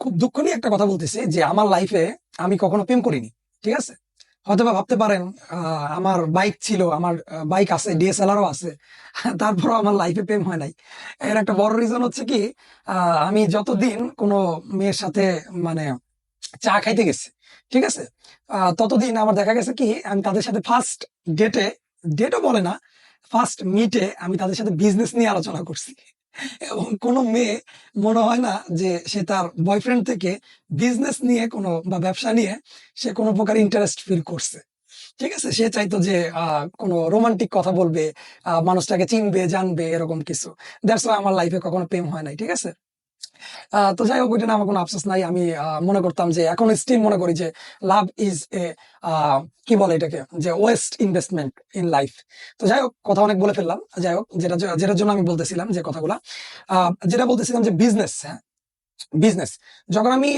খুব দুঃখ নিয়ে একটা কথা বলতেছি যে আমার লাইফে আমি কখনো প্রেম করিনি। ঠিক আছে, হয়তোবা ভাবতে পারেন আমার বাইক ছিল, আমার বাইক আছে, ডিএসএলআরও আছে, তারপরও আমার লাইফে প্রেম হয় নাই। এর একটা বড় রিজন হচ্ছে কি, আমি যতদিন কোনো মেয়ের সাথে মানে চা খাইতে গেছি, ঠিক আছে, ততদিন আমার দেখা গেছে কি আমি তাদের সাথে ফার্স্ট ডেটে, ডেটও বলে না, ফার্স্ট মিটে আমি তাদের সাথে বিজনেস নিয়ে আলোচনা করছি। এবং কোনো মেয়ে মনে হয় না যে সে তার বয়ফ্রেন্ড থেকে বিজনেস নিয়ে কোনো বা ব্যবসা নিয়ে সে কোনো প্রকার ইন্টারেস্ট ফিল করছে। ঠিক আছে, সে চাইতো যে কোনো রোমান্টিক কথা বলবে, মানুষটাকে চিনবে জানবে এরকম কিছু। দ্যাটস ওয়াই আমার লাইফে কখনো প্রেম হয় নাই। ঠিক আছে, তো যাই হোক, ওইটা নিয়ে আমার কোনো আফসোস নাই। আমি মনে করতাম যে, এখন স্টিল মনে করি যে লাভ ইজ এ কি বলে এটাকে, যে ওয়েস্ট ইনভেস্টমেন্ট ইন লাইফ। তো যাই হোক, কথা অনেক বলে ফেললাম। যাই হোক, যেটার জন্য আমি বলতেছিলাম যে কথাগুলা, যেটা বলতেছিলাম যে বিজনেস, হ্যাঁ, বিজনেস। যখন আমি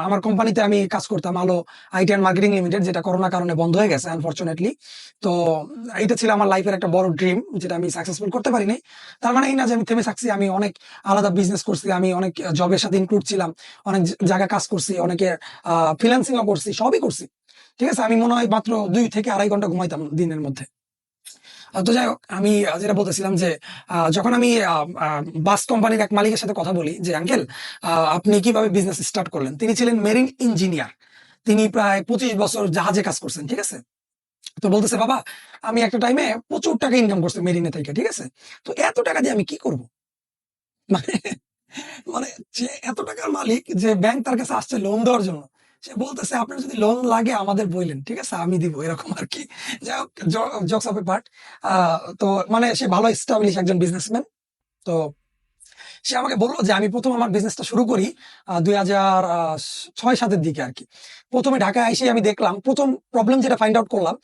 আমার কোম্পানিতে আমি কাজ করতাম, আলো আইটি অ্যান্ড মার্কেটিং লিমিটেড, যেটা করোনার কারণে বন্ধ হয়ে গেছে আনফরচুনেটলি। তো এটা ছিল আমার লাইফের একটা বড় ড্রিম, যেটা আমি সাকসেসফুল করতে পারিনি। তার মানে এই না যে আমি থেমে থাকছি। আমি অনেক আলাদা বিজনেস করছি, আমি অনেক জবের সাথে ইনক্লুড ছিলাম, অনেক জায়গায় কাজ করছি, অনেকে ফ্রিল্যান্সিংও করছি, সবই করছি। ঠিক আছে, আমি মনে হয় মাত্র 2 থেকে আড়াই ঘন্টা ঘুমাইতাম দিনের মধ্যে। তো যাই হোক, আমি যেটা বলতেছিলাম যে যখন আমি বাস কোম্পানির এক মালিকের সাথে কথা বলি যে আঙ্কেল, আপনি কিভাবে বিজনেস স্টার্ট করলেন। তিনি ছিলেন মেরিন ইঞ্জিনিয়ার, তিনি প্রায় 25 বছর জাহাজে কাজ করছেন। ঠিক আছে, তো বলতেছে বাবা, আমি একটা টাইমে প্রচুর টাকা ইনকাম করছি মেরিনে থেকে। ঠিক আছে, তো এত টাকা দিয়ে আমি কি করব, মানে মানে যে এত টাকার মালিক, যে ব্যাংক তার কাছে আসছে লোন দেওয়ার জন্য, সে বলতেছে আপনার যদি লোন লাগে আমাদের বললেন, ঠিক আছে, আমি দিব, এরকম আর কি। যাই হোক, জোকস অফ এ পার্ট। তো মানে সে ভালো এস্টাবলিশ একজন বিজনেসম্যান। তো সে আমাকে বললো যে আমি প্রথম আমার বিজনেসটা শুরু করি 2006-7-এর দিকে আর কি। প্রথমে ঢাকায় এসে আমি দেখলাম, প্রথম প্রবলেম যেটা ফাইন্ড আউট করলাম,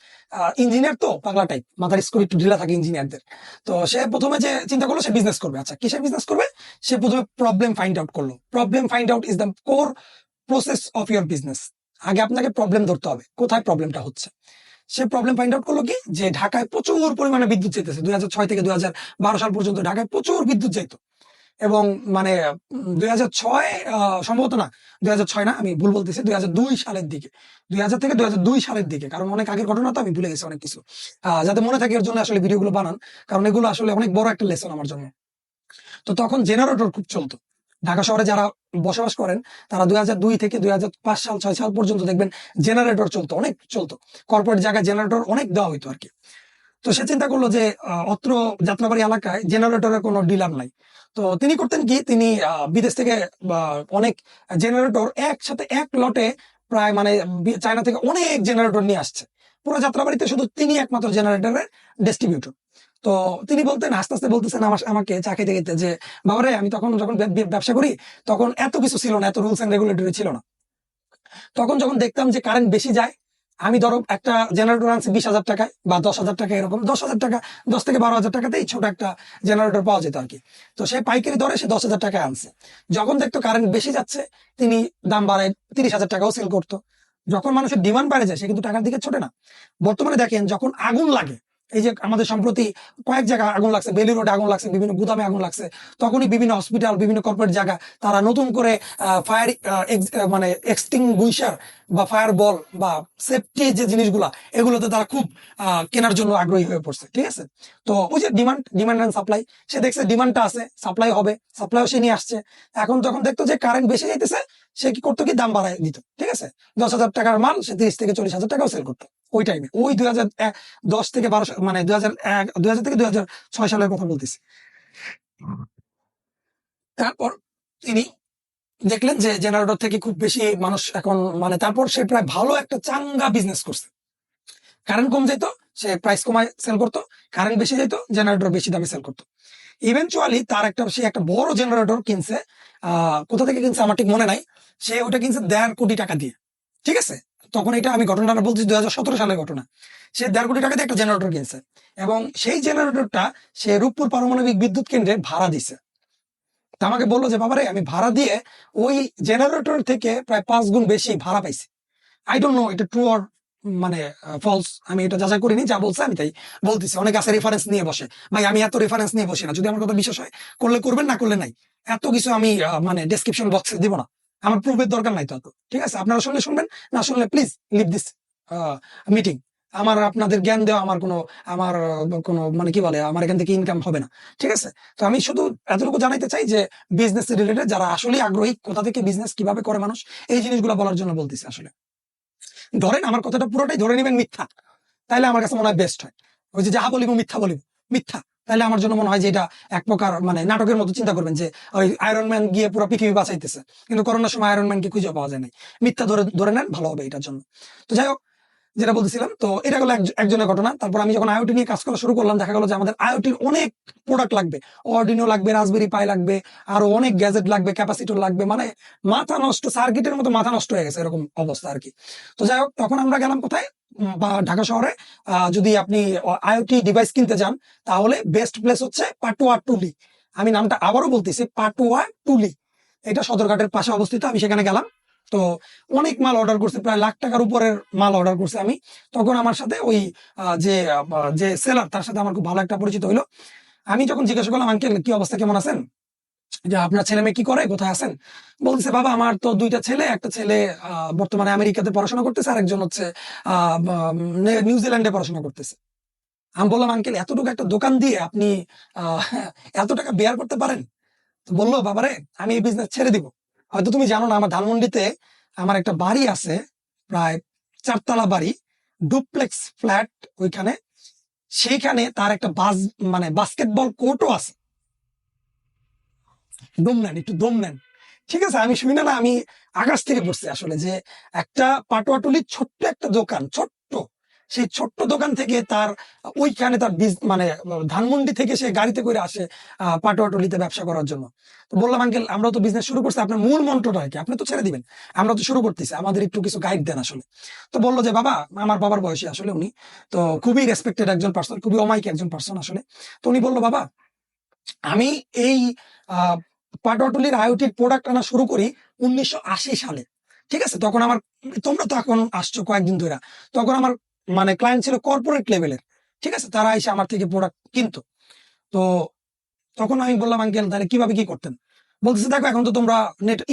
ইঞ্জিনিয়ার তো পাগলা টাইপ, মাথার স্কুল একটু ঢিলা থাকে ইঞ্জিনিয়ারদের। তো সে প্রথমে যে চিন্তা করলো, সে বিজনেস করবে। আচ্ছা, কিসের বিজনেস করবে? সে প্রথমে প্রবলেম ফাইন্ড আউট করলো। Problem find out is the core process of your business. আগে আপনাকে প্রবলেম ধরতে হবে, কোথায় প্রবলেমটা হচ্ছে। সে প্রবলেম ফাইন্ড আউট করলো কি, যে ঢাকায় প্রচুর পরিমাণে বিদ্যুৎ যেতেছে। 2006 থেকে 2012 সাল পর্যন্ত ঢাকায় প্রচুর বিদ্যুৎ যেত। এবং মানে 2006 সম্ভবত না, 2006 না, আমি ভুল বলতেছি, 2002 সালের দিকে, 2000 থেকে 2002 সালের দিকে, কারণ অনেক আগের ঘটনা তো, আমি ভুলে গেছি অনেক কিছু। যাতে মনে থাকে এর জন্য আসলে ভিডিওগুলো বানান, কারণ এগুলো আসলে অনেক বড় একটা লেসন আমার জন্য। তো তখন জেনারেটর খুব চলতো ঢাকা শহরে। যারা বসবাস করেন তারা 2002 থেকে 2005-6 সাল পর্যন্ত দেখবেন জেনারেটর চলতো, অনেক চলতো। কর্পোরেট জায়গায় জেনারেটর অনেক দেওয়া হইতো আর কি। তো সে চিন্তা করলো যে অত্র যাত্রাবাড়ি এলাকায় জেনারেটরের কোনো ডিলার নাই। তো তিনি করতেন কি, তিনি বিদেশ থেকে অনেক জেনারেটর একসাথে এক লটে, প্রায় মানে চায়না থেকে অনেক জেনারেটর নিয়ে আসছে। পুরো যাত্রাবাড়িতে শুধু তিনি একমাত্র জেনারেটরের ডিস্ট্রিবিউটর। তো তিনি বলতেন, আস্তে আস্তে বলতেছেন আমাকে চা খেতে খেতে, যে বাবারে, আমি তখন যখন ব্যবসা করি তখন এত কিছু ছিল না, এত রুলস এন্ড রেগুলেটরি ছিল না। তখন যখন দেখতাম যে কারেন্ট বেশি যায়, আমি ধরো একটা জেনারেটর আনছি 20,000 টাকায় বা 10,000 টাকা, এরকম 10,000 টাকা, 10 থেকে 12,000 টাকাতেই ছোট একটা জেনারেটর পাওয়া যেত আর কি। তো সে পাইকারি ধরে সে 10,000 টাকায় আনছে। যখন দেখতো কারেন্ট বেশি যাচ্ছে, তিনি দাম বাড়ায় 30,000 টাকাও সেল করতো। যখন মানুষের ডিমান্ড বেড়ে যায়, সে কিন্তু টাকার দিকে ছোটে না। বর্তমানে দেখেন, যখন আগুন লাগে, এই যে আমাদের সম্প্রতি কয়েক জায়গায় আগুন লাগছে, বেলি রোডে আগুন লাগছে, বিভিন্ন গুদামে আগুন লাগছে, তখনই বিভিন্ন হসপিটাল, বিভিন্ন কর্পোরেট জায়গা, তারা নতুন করে ফায়ার মানে এক্সটিংগুইশার বা ফায়ার বল বা সেফটি যে জিনিসগুলা, এগুলোতে তারা খুব কেনার জন্য আগ্রহী হয়ে পড়ছে। ঠিক আছে, তো ওই যে ডিমান্ড অ্যান্ড সাপ্লাই, সে দেখছে ডিমান্ডটা আছে, সাপ্লাই হবে, সাপ্লাইও সে নিয়ে আসছে। এখন যখন দেখতো যে কারেন্ট বেশি যাইতেছে, সে কি করতো, কি দাম বাড়ায় দিত। ঠিক আছে, 10,000 টাকার মাল সে 30 থেকে 40,000 টাকাও সেল করতো ওই টাইমে। ওই 2010 থেকে 12 মানে 2000 থেকে 2006 সালের কথা বলতেছি। তারপর তিনি দেখলেন যে জেনারেটর থেকে খুব বেশি মানুষ এখন, মানে তারপর সে প্রায় ভালো একটা চাঙ্গা বিজনেস করছে। কারেন্ট কম যেত, সে প্রাইস কমায় সেল করতো। কারেন্ট বেশি যেত, জেনারেটর বেশি দামে সেল করতো। ইভেনচুয়ালি তার সে একটা বড় জেনারেটর কিনছে। কোথা থেকে কিনছে আমার ঠিক মনে নাই। সে ওটা কিনছে 1.5 কোটি টাকা দিয়ে। ঠিক আছে, তখন এটা আমি ঘটনাটা বলছি 2017 সালের ঘটনা। সে 1.5 কোটি টাকা দিয়ে একটা জেনারেটর কিনছে, এবং সেই জেনারেটরটা সে রূপপুর পারমাণবিক বিদ্যুৎ কেন্দ্রে ভাড়া দিছে। তা আমাকে বললো যে বাবারে, আমি ভাড়া দিয়ে ওই জেনারেটর থেকে প্রায় 5 গুণ বেশি ভাড়া পাইছি। আই ডোন্ট নো এটা ট্রু অর মানে ফলস, আমি এটা যাচাই করিনি, যা বলছে আমি তাই বলতেছি। অনেক আছে রেফারেন্স নিয়ে বসে, ভাই আমি এত রেফারেন্স নিয়ে বসি না। যদি আমার কথা বিশ্বাস হয়, করলে করবেন, না করলে নাই। এত কিছু আমি মানে ডেসক্রিপশন বক্সে দিব না। আমার প্রুফের দরকার নাই তো এত। ঠিক আছে, আপনারা শুনলে শুনবেন, না শুনলে প্লিজ লিভ দিস মিটিং। আমার আপনাদের জ্ঞান দেওয়া আমার কোনো মানে কি বলে, আমার এখান থেকে ইনকাম হবে না। ঠিক আছে, তো আমি শুধু এতটুকু জানাইতে চাই যে বিজনেস রিলেটেড যারা আসলে আগ্রহী, কোথা থেকে বিজনেস কিভাবে করে মানুষ, এই জিনিসগুলো বলার জন্য বলতেছি আসলে। ধরেন আমার কথাটা পুরোটাই ধরে নেবেন মিথ্যা, তাইলে আমার কাছে মনে হয় বেস্ট হয়। ওই যে যাহা বলিব মিথ্যা বলিব, মিথ্যা, তাহলে আমার জন্য মনে হয় যে এটা এক প্রকার মানে নাটকের মতো। চিন্তা করবেন যে ওই আয়রন ম্যান গিয়ে পুরো পৃথিবী বাঁচাইতেছে, কিন্তু করোনার সময় আয়রন ম্যানকে খুঁজে পাওয়া যায় নাই। মিথ্যা ধরে ধরে নেন, ভালো হবে এটার জন্য। তো যাই হোক, যেটা বলতেছিলাম, তো এটা হলো একজনের ঘটনা। তারপর আমি যখন আইওটি নিয়ে কাজ করা শুরু করলাম, দেখা গেল যে আমাদের আইওটির অনেক প্রোডাক্ট লাগবে, অর্ডিনো লাগবে, রাসবেরি পাই লাগবে, আরো অনেক গ্যাজেট লাগবে, ক্যাপাসিটর লাগবে, মানে মাথা নষ্ট, সার্কিটের মতো মাথা নষ্ট হয়ে গেছে এরকম অবস্থা আর কি। তো যাই হোক, তখন আমরা গেলাম কোথায়, বা ঢাকা শহরে যদি আপনি আইওটি ডিভাইস কিনতে যান, তাহলে বেস্ট প্লেস হচ্ছে পাটুয়া টুলি। আমি নামটা আবারও বলতেছি, পাটুয়া টুলি। এটা সদরঘাটের পাশে অবস্থিত। আমি সেখানে গেলাম, তো অনেক মাল অর্ডার করছে, প্রায় লাখ টাকার উপরের মাল অর্ডার করছে আমি। তখন আমার সাথে ওই যে সেলার, তার সাথে আমার খুব ভালো একটা পরিচিত হইলো। আমি যখন জিজ্ঞাসা করলাম, আঙ্কেল কি অবস্থা, কেমন আছেন, যে আপনার ছেলে মেয়ে কি করে, কোথায় আছেন? বলতেছে, বাবা আমার তো দুইটা ছেলে, একটা ছেলে বর্তমানে আমেরিকাতে পড়াশোনা করতেছে, আর একজন হচ্ছে নিউজিল্যান্ডে পড়াশোনা করতেছে। আমি বললাম, আঙ্কেল এতটুকু একটা দোকান দিয়ে আপনি আহ এত টাকা বেয়ার করতে পারেন? তো বললো, বাবারে আমি এই বিজনেস ছেড়ে দিব। হয়তো তুমি জানো না, আমার ধানমন্ডিতে আমার একটা বাড়ি আছে, প্রায় 4 তলা বাড়ি, ডুপ্লেক্স ফ্ল্যাট ওইখানে। সেইখানে তার একটা মানে বাস্কেটবল কোর্টও আছে। দম নেন, একটু দম নেন। ঠিক আছে, আমি শুনি না, আমি আকাশ থেকে পড়ছি আসলে, যে একটা পাটোয়াটুলির ছোট্ট একটা দোকান, ছোট্ট, সেই ছোট্ট দোকান থেকে তার ওইখানে তার মানে ধানমন্ডি থেকে সে গাড়িতে করে আসে পাটোয়াটুলিতে ব্যবসা করার জন্য। তো বললাম, আঙ্কেল আমরা তো বিজনেস শুরু করছি, আপনার মূল মন্ত্রটা কি, আপনি তো ছেড়ে দিবেন, আমরা তো শুরু করতেছি, আমাদের একটু কিছু গাইড দেন আসলে। তো বললো যে, বাবা, আমার বাবার বয়সী আসলে উনি, তো খুবই রেসপেক্টেড একজন পার্সন, খুবই অমায়িক একজন পার্সন আসলে। তো উনি বললো, বাবা আমি এই পাটোয়াটুলির আইওটির প্রোডাক্ট আনা শুরু করি 1980 সালে। ঠিক আছে, তখন আমার, তোমরা তো এখন আসছো কয়েকদিন ধরে, তখন আমার মানে ক্লায়েন্ট ছিল কর্পোরেট লেভেলের। ঠিক আছে, তারা এসে আমার থেকে প্রোডাক্ট কিনতো। তো তখন আমি বললাম, আঙ্কেল তাহলে কিভাবে কি করতেন? বলতেছে, দেখো এখন তো তোমরা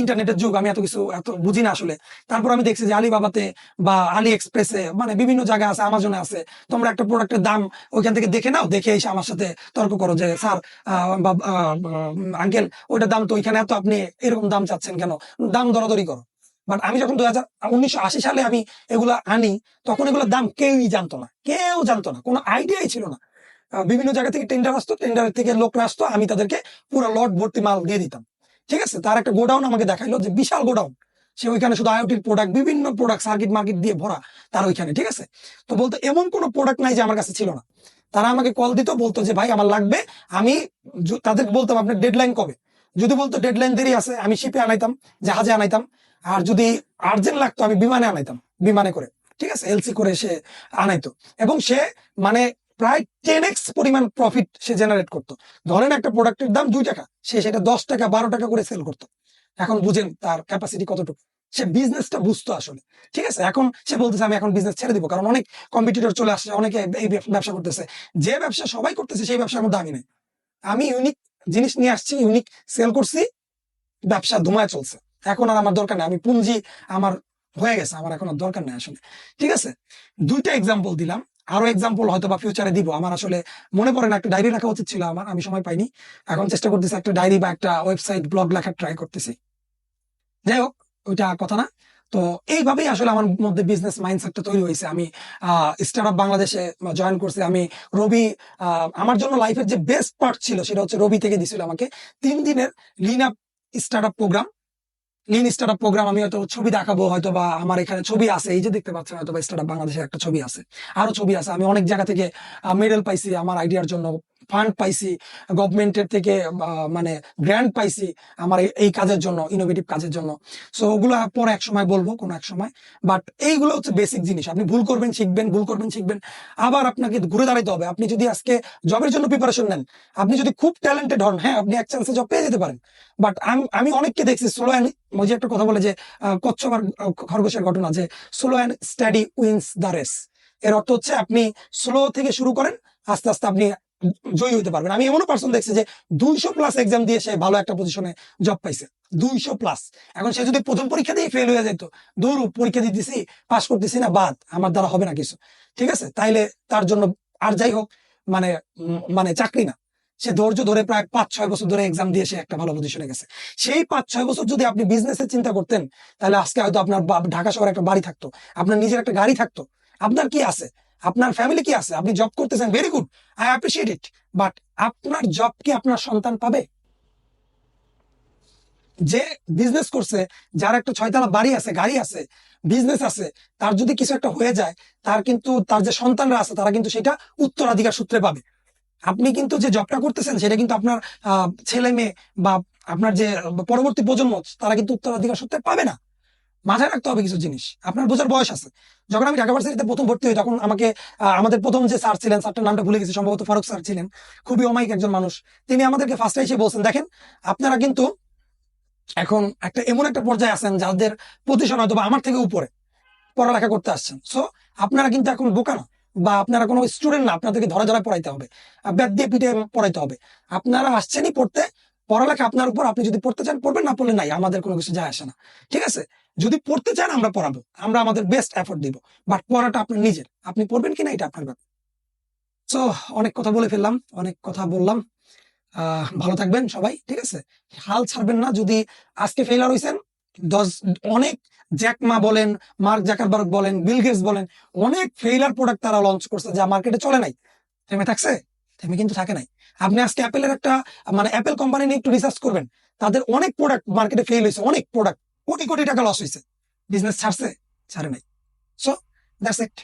ইন্টারনেটের যুগ, আমি এত কিছু এত বুঝি না আসলে। তারপর আমি দেখছি যে আলিবাবাতে বা আলি এক্সপ্রেসে, মানে বিভিন্ন জায়গায় আছে, আমাজনে আছে, তোমরা একটা প্রোডাক্টের দাম ওইখান থেকে দেখে নাও, দেখে এসে আমার সাথে তর্ক করো যে, স্যার আঙ্কেল ওইটার দাম তো ওইখানে এত, আপনি এরকম দাম চাচ্ছেন কেন, দাম দরাদরি করো। বাট আমি যখন 1980 সালে আমি এগুলা আনি, তখন এগুলোর দাম কেউই জানতো না, কেউ জানতো না, কোনো আইডিয়াই ছিল না। বিভিন্ন জায়গা থেকে টেন্ডার আসতো, টেন্ডার থেকে লোকরা আসতো, আমি তাদেরকে পুরো লট ভর্তি মাল দিয়ে দিতাম। ঠিক আছে, তার একটা গোডাউন আমাকে দেখাইলো, যে বিশাল গোডাউন, সে ওইখানে শুধু আইওটির প্রোডাক্ট, বিভিন্ন প্রোডাক্ট সার্কিট মার্কিট দিয়ে ভরা তার ওইখানে। ঠিক আছে, তো বলতো এমন কোনো প্রোডাক্ট নাই যে আমার কাছে ছিল না। তারা আমাকে কল দিত, বলতো যে ভাই আমার লাগবে, আমি তাদের বলতাম আপনার ডেডলাইন কবে। যদি বলতো ডেডলাইন দেরি আছে, আমি শিপে আনাইতাম, জাহাজে আনাইতাম। আর যদি আর্জেন্ট লাগতো, আমি বিমানে আনাইতাম, বিমানে করে। ঠিক আছে, এলসি করে সে আনাইতো। এবং সে মানে প্রায় 10x পরিমাণ প্রফিট সে জেনারেট করতো। ধরেন একটা প্রোডাক্টের দাম 2 টাকা, সে সেটা 10 টাকা 12 টাকা করে সেল করতো। এখন বুঝেন তার ক্যাপাসিটি কতটুকু, সে বিজনেসটা বুঝতো আসলে। ঠিক আছে, এখন সে বলতেছে আমি এখন বিজনেস ছেড়ে দিব, কারণ অনেক কম্পিটিটর চলে আসছে, অনেকে এই ব্যবসা করতেছে। যে ব্যবসা সবাই করতেছে, সেই ব্যবসার মধ্যে আমি নেই। আমি ইউনিক জিনিস নিয়ে আসছি, ইউনিক সেল করছি, ব্যবসা ধুমায় চলছে। এখন আর আমার দরকার নেই, আমি পুঁজি আমার হয়ে গেছে, আমার এখন আর দরকার নেই আসলে। ঠিক আছে, 2টা এক্সাম্পল দিলাম, আরো এক্সাম্পল হয়তো বা ফিউচারে দিব। আমার আসলে মনে পড়ে না, একটা ডায়েরি রাখা উচিত ছিল আমার, আমি সময় পাইনি। এখন চেষ্টা করতেছি একটা ডায়েরি বা একটা ওয়েবসাইট ব্লগ লেখার ট্রাই করতেছি। যাই হোক, ওইটা কথা না। তো এইভাবেই আসলে আমার মধ্যে বিজনেস মাইন্ডসেটটা তৈরি হয়েছে। আমি স্টার্টআপ বাংলাদেশে জয়েন করছি। আমি রবি, আমার জন্য লাইফের যে বেস্ট পার্ট ছিল সেটা হচ্ছে রবি থেকে দিছিল আমাকে 3 দিনের lean up startup program. Lean startup program, আমি হয়তো ছবি দেখাবো, হয়তো বা আমার এখানে ছবি আছে, এই যে দেখতে পাচ্ছেন, হয়তো বা স্টার্টআপ বাংলাদেশের একটা ছবি আছে, আরো ছবি আছে। আমি অনেক জায়গা থেকে মেডেল পাইছি আমার আইডিয়ার জন্য, ফান্ড পাইছি গভর্নমেন্টের থেকে, মানে গ্র্যান্ট পাইছি আমার এই কাজের জন্য, ইনোভেটিভ কাজের জন্য। সো ওগুলো পরে এক সময় বলবো, কোনো এক সময়। বাট এইগুলো হচ্ছে বেসিক জিনিস। আপনি ভুল করবেন শিখবেন, ভুল করবেন শিখবেন, আবার আপনাকে ঘুরে দাঁড়াইতে হবে। আপনি যদি আজকে জবের জন্য প্রিপারেশন নেন, আপনি যদি খুব ট্যালেন্টেড হন, হ্যাঁ আপনি এক চান্সে জব পেয়ে যেতে পারেন। বাট আমি অনেককে দেখছি স্লো অ্যান্ড, ওই যে একটা কথা বলে যে কচ্ছপ আর খরগোশের ঘটনা, যে slow and steady wins the race. এর অর্থ হচ্ছে আপনি স্লো থেকে শুরু করেন, আস্তে আস্তে আপনি জয়ী হতে পারবেন। আমি এমনও পার্সন দেখছি যে 200+ এক্সাম দিয়ে সে ভালো একটা পজিশনে জব পাইছে, 200+। এখন সে যদি প্রথম পরীক্ষা দিয়ে ফেল হয়ে যেত, দৌড় পরীক্ষা দিতেছি, পাস করতেছি না, বাদ, আমার দ্বারা হবে না কিছু, ঠিক আছে, তাইলে তার জন্য আর যাই হোক, মানে মানে চাকরি না, সে ধৈর্য ধরে প্রায় 5-6 বছর ধরে এক্সাম দিয়ে সে একটা ভালো পজিশনে গেছে। সেই 5-6 বছর যদি আপনি বিজনেসের চিন্তা করতেন, তাহলে আজকে হয়তো আপনার ঢাকা শহরে একটা বাড়ি থাকতো, আপনার নিজের একটা গাড়ি থাকতো। আপনার কি আছে, আপনার ফ্যামিলি কি আছে, আপনি জব করতেছেন, very good, I appreciate it. But আপনার জব কি আপনার সন্তান পাবে? যে বিজনেস করছে, যার একটা 6 তলা বাড়ি আছে, গাড়ি আছে, বিজনেস আছে, তার যদি কিছু একটা হয়ে যায়, তার কিন্তু তার যে সন্তানরা আছে তারা কিন্তু সেটা উত্তরাধিকার সূত্রে পাবে। আপনি কিন্তু যে জবটা করতেছেন সেটা কিন্তু আপনার ছেলে মেয়ে বা আপনার যে পরবর্তী প্রজন্ম, তারা কিন্তু উত্তরাধিকার সূত্রে পাবে না। মাথায় রাখতে হবে কিছু জিনিস, আপনার বোঝার বয়স আছে। যখন আমি ঢাকা ভার্সিটিতে প্রথম ভর্তি হই, তখন আমাকে আমাদের প্রথম যে স্যার ছিলেন, স্যারটার নামটা ভুলে গেছি, সম্ভবত ফারুক স্যার ছিলেন, খুবই অমায়িক একজন মানুষ। তিনি আমাদেরকে ফার্স্টে এসে বলছেন, দেখেন, আপনারা কিন্তু এখন এমন একটা পর্যায়ে আছেন যাদের পজিশন হয়তো বা আমার থেকে উপরে পড়ালেখা করতে আসছেন, সো আপনারা কিন্তু এখন বোকা না, বা আপনারা কোনো স্টুডেন্ট না, আপনাদেরকে ধরা ধরা পড়াইতে হবে, ব্যাট দিয়ে পিঠে পড়াইতে হবে। আপনারা আসছেনই পড়তে, পড়ালেখা আপনার উপর, আপনি যদি পড়তে চান পড়বেন, না পড়লে নাই, আমাদের কোনো কিছু যায় আসে না, ঠিক আছে। যদি পড়তে চান আমরা পড়াবো, আমরা আমাদের বেস্ট এফোর্ট দিব, বাট পড়াটা আপনার নিজের, আপনি পড়বেন কিনা এটা আপনার ব্যাপার। সো অনেক কথা বলে ফেললাম, অনেক কথা বললাম। ভালো থাকবেন সবাই, ঠিক আছে। হাল ছাড়বেন না। যদি আজকে ফেলার হয়েছেন, 10 অনেক, জ্যাক মা বলেন, মার্ক জাকারবার্গ বলেন, বিল গেটস বলেন, অনেক ফেইলার প্রোডাক্ট তারা লঞ্চ করছে যা মার্কেটে চলে নাই। থেমে থাকছে? থেমে কিন্তু থাকে নাই। আপনি আজকে অ্যাপেলের একটা, মানে অ্যাপেল কোম্পানি নিয়ে একটু রিসার্চ করবেন, তাদের অনেক প্রোডাক্ট মার্কেটে ফেল হয়েছে, অনেক প্রোডাক্ট কোটি কোটি টাকা লস হয়েছে। বিজনেস ছাড়ছে? ছাড়ে নাই। So that's it.